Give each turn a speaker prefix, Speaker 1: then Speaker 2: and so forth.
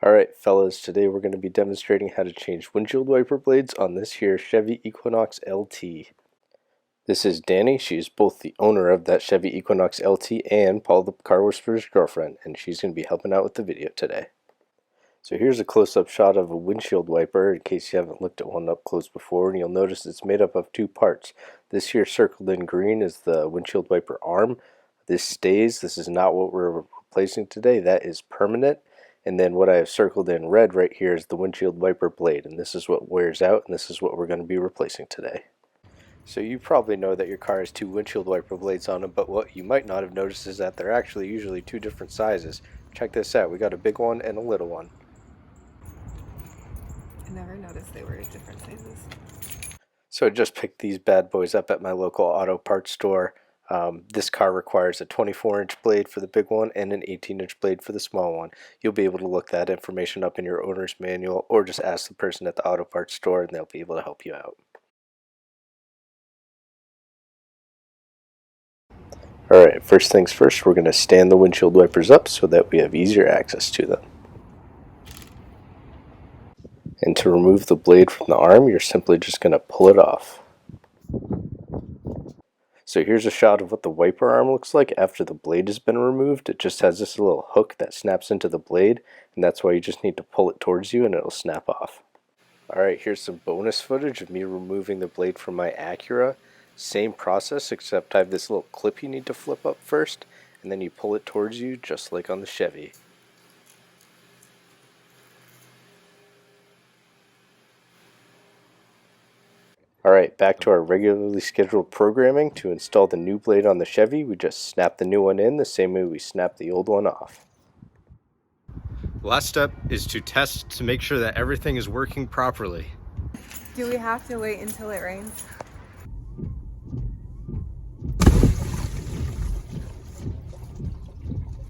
Speaker 1: Alright fellas, today we're going to be demonstrating how to change windshield wiper blades on this here Chevy Equinox LT. This is Danny. She's both the owner of that Chevy Equinox LT and Paul the Car Whisperer's girlfriend, and she's going to be helping out with the video today. So here's a close-up shot of a windshield wiper in case you haven't looked at one up close before, and you'll notice it's made up of two parts. This here circled in green is the windshield wiper arm. This stays. This is not what we're replacing today. That is permanent. And then what I have circled in red right here is the windshield wiper blade, and this is what wears out, and this is what we're going to be replacing today. So you probably know that your car has two windshield wiper blades on them, but what you might not have noticed is that they're actually usually two different sizes. Check this out. We got a big one and a little one.
Speaker 2: I never noticed they were different sizes.
Speaker 1: So I just picked these bad boys up at my local auto parts store. This car requires a 24-inch blade for the big one and an 18-inch blade for the small one. You'll be able to look that information up in your owner's manual, or just ask the person at the auto parts store and they'll be able to help you out. Alright, first things first, we're going to stand the windshield wipers up so that we have easier access to them. And to remove the blade from the arm, you're simply just going to pull it off. So here's a shot of what the wiper arm looks like after the blade has been removed. It just has this little hook that snaps into the blade, and that's why you just need to pull it towards you and it'll snap off. Alright, here's some bonus footage of me removing the blade from my Acura. Same process, except I have this little clip you need to flip up first, and then you pull it towards you just like on the Chevy. Alright, back to our regularly scheduled programming. To install the new blade on the Chevy, we just snap the new one in the same way we snap the old one off. Last step is to test to make sure that everything is working properly.
Speaker 2: Do we have to wait until it rains?